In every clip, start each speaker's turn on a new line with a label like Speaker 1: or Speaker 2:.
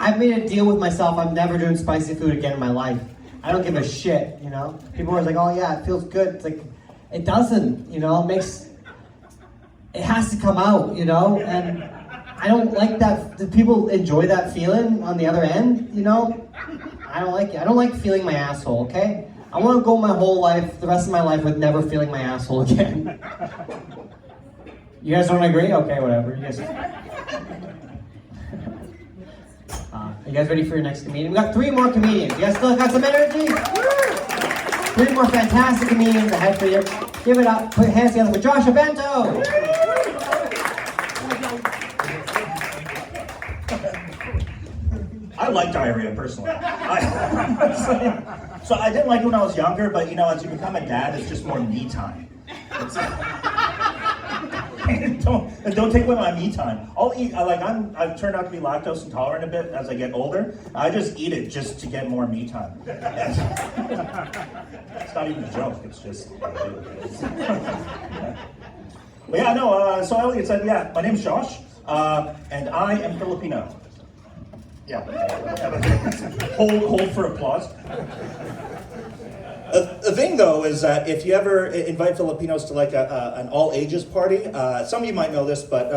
Speaker 1: I've made a deal with myself. I'm never doing spicy food again in my life. I don't give a shit, you know? People are like, oh yeah, it feels good. It's like, it doesn't, you know? It has to come out, you know? And I don't like that. Do people enjoy that feeling on the other end, you know? I don't like it. I don't like feeling my asshole, okay? I want to go my whole life, the rest of my life, with never feeling my asshole again. You guys don't agree? Okay, whatever. You guys ready for your next comedian? We got 3 more comedians. You guys still got some energy? 3 more fantastic comedians ahead for you. Give it up. Put your hands together for Joshua Bento.
Speaker 2: I like diarrhea personally. So I didn't like it when I was younger, but you know, as you become a dad, it's just more me time. Don't take away my me time. I'll eat. I've turned out to be lactose intolerant a bit as I get older. I just eat it just to get more me time. It's not even a joke. It's just. But yeah, no. So Elliot said, yeah, my name's Josh, and I am Filipino. Yeah. Hold for applause. The thing, though, is that if you ever invite Filipinos to like an all-ages party, some of you might know this, but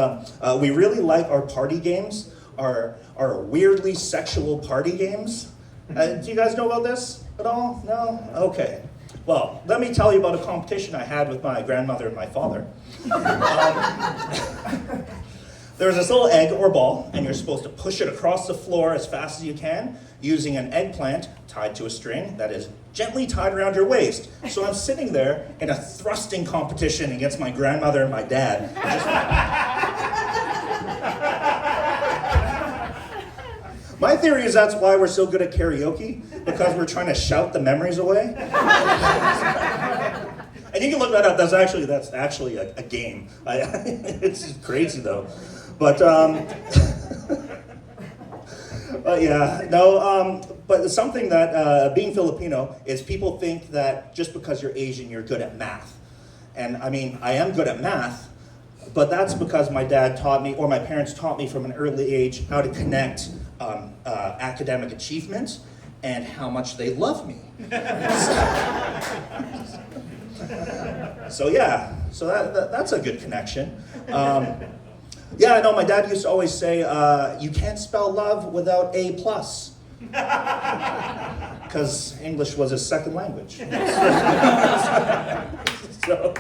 Speaker 2: we really like our party games, our weirdly sexual party games. Do you guys know about this at all? No? Okay. Well, let me tell you about a competition I had with my grandmother and my father. There's this little egg or ball, and you're supposed to push it across the floor as fast as you can using an eggplant tied to a string that is gently tied around your waist. So I'm sitting there in a thrusting competition against my grandmother and my dad. My theory is that's why we're so good at karaoke, because we're trying to shout the memories away. And you can look that up. That's actually a game. It's crazy though. But yeah, no. But something that being Filipino is people think that just because you're Asian, you're good at math. And I mean, I am good at math, but that's because my dad taught me, or my parents taught me from an early age, how to connect academic achievement and how much they love me. So yeah, so that's a good connection. Yeah, I know my dad used to always say, you can't spell love without A+. Because English was his second language. So,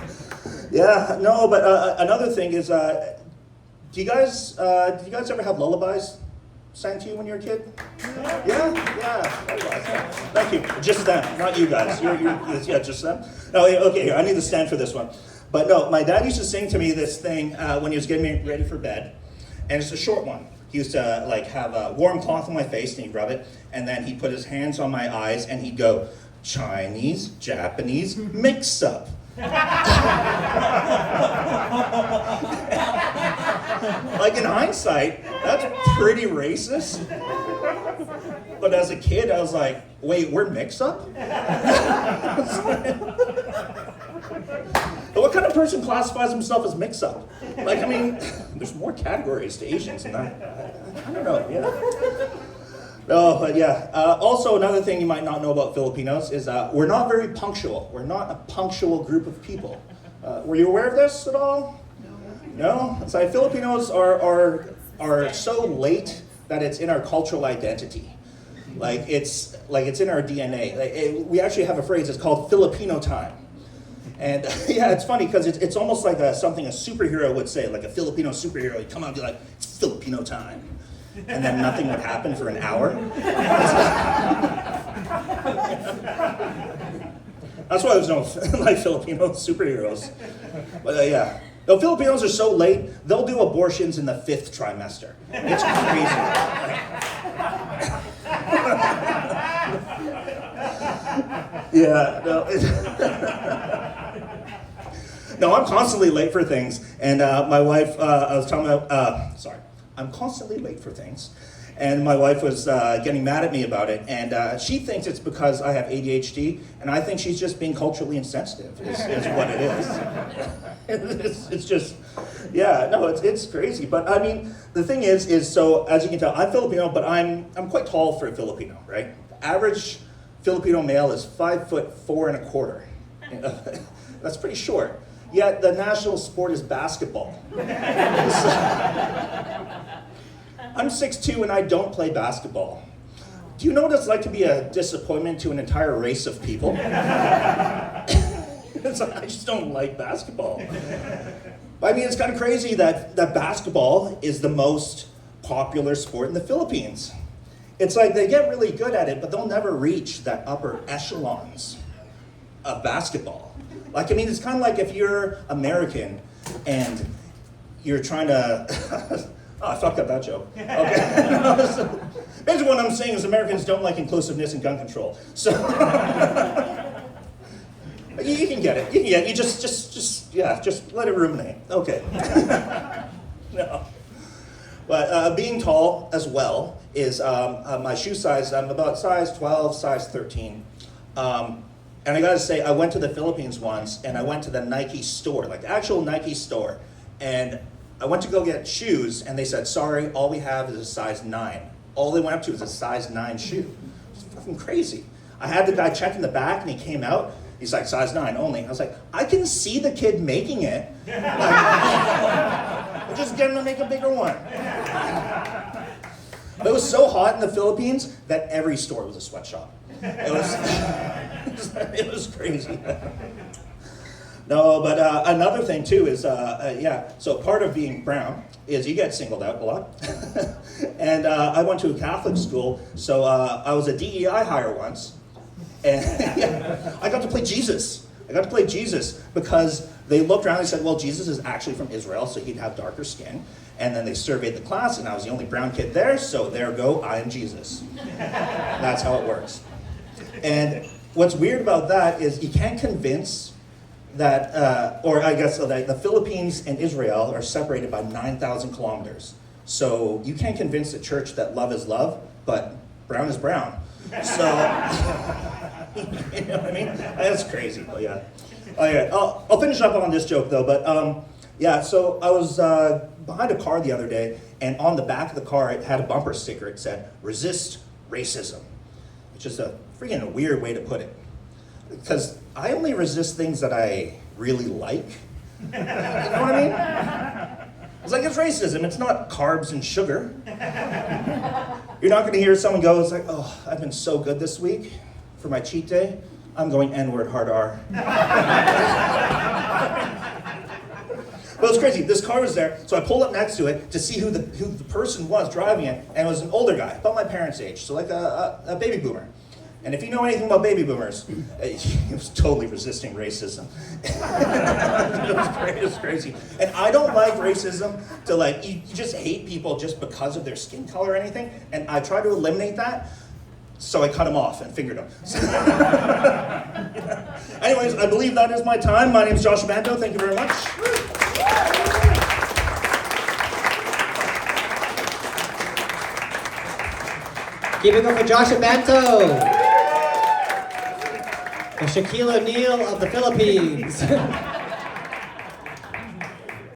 Speaker 2: yeah, no, but another thing is, did you guys ever have lullabies sang to you when you were a kid? Yeah. Thank you. Just them, not you guys. Yeah, just them. No, okay, here, I need to stand for this one. But no, my dad used to sing to me this thing when he was getting me ready for bed, and it's a short one. He used to like have a warm cloth on my face and he'd rub it, and then he'd put his hands on my eyes and he'd go, Chinese, Japanese, mix up. Like in hindsight, that's pretty racist. But as a kid, I was like, wait, we're mix up? But what kind of person classifies himself as mix up? Like, I mean, there's more categories to Asians than that. I don't know, yeah. No, but yeah. Also, another thing you might not know about Filipinos is we're not very punctual. We're not a punctual group of people. Were you aware of this at all? No? It's like Filipinos are so late that it's in our cultural identity. Like it's in our DNA. We actually have a phrase, it's called Filipino time. And yeah, it's funny because it's almost like something a superhero would say, like a Filipino superhero. He'd come out and be like, it's Filipino time. And then nothing would happen for an hour. That's why there's no like Filipino superheroes. But yeah. No, Filipinos are so late, they'll do abortions in the 5th trimester. It's crazy. Yeah, no. No, I'm constantly late for things. And my wife, I was telling her, I'm constantly late for things. And my wife was getting mad at me about it. And she thinks it's because I have ADHD. And I think she's just being culturally insensitive, is what it is. It's just, Yeah, no, it's crazy. But I mean, the thing is so as you can tell, I'm Filipino, but I'm quite tall for a Filipino, right? The average Filipino male is 5'4". That's pretty short. Yet the national sport is basketball. I'm 6'2" and I don't play basketball. Do you know what it's like to be a disappointment to an entire race of people? I just don't like basketball. I mean, it's kind of crazy that basketball is the most popular sport in the Philippines. It's like they get really good at it, but they'll never reach that upper echelons of basketball. Like, I mean, it's kind of like if you're American and you're trying to... Oh, I fucked up that joke. Okay. Basically what I'm saying is Americans don't like inclusiveness and gun control. So... You can get it. You can get it. You just let it ruminate. Okay. No. But being tall as well is my shoe size. I'm about size 12, size 13. And I gotta say, I went to the Philippines once and I went to the Nike store, like the actual Nike store. And I went to go get shoes and they said, sorry, all we have is a size 9. All they went up to is a size 9 shoe. It's fucking crazy. I had the guy check in the back and he came out. He's like, size 9 only. I was like, I can see the kid making it. Like, just get him to make a bigger one. But it was so hot in the Philippines that every store was a sweatshop. It was crazy. No, but another thing too is, so part of being brown is you get singled out a lot. And I went to a Catholic school, so I was a DEI hire once. And I got to play Jesus. Because they looked around and said, well, Jesus is actually from Israel, so he'd have darker skin. And then they surveyed the class, and I was the only brown kid there, so there go, I am Jesus. That's how it works. And what's weird about that is you can't convince that, the Philippines and Israel are separated by 9,000 kilometers. So you can't convince the church that love is love, but brown is brown. So, you know what I mean? That's crazy, but yeah. Oh, yeah. I'll finish up on this joke though, but so I was behind a car the other day, and on the back of the car it had a bumper sticker. It said, resist racism. It's just a freaking weird way to put it. Because I only resist things that I really like. You know what I mean? It's like, it's racism, it's not carbs and sugar. You're not gonna hear someone go, it's like, oh, I've been so good this week for my cheat day, I'm going N-word hard R. But it's crazy, this car was there, so I pulled up next to it to see who the person was driving it, and it was an older guy, about my parents' age, so like a baby boomer. And if you know anything about baby boomers, he was totally resisting racism. It was crazy. And I don't like racism to like, you just hate people just because of their skin color or anything. And I try to eliminate that, so I cut him off and fingered him. Anyways, I believe that is my time. My name is Josh Banto. Thank you very much.
Speaker 1: Keep it going for Josh Banto. The Shaquille O'Neal of the Philippines.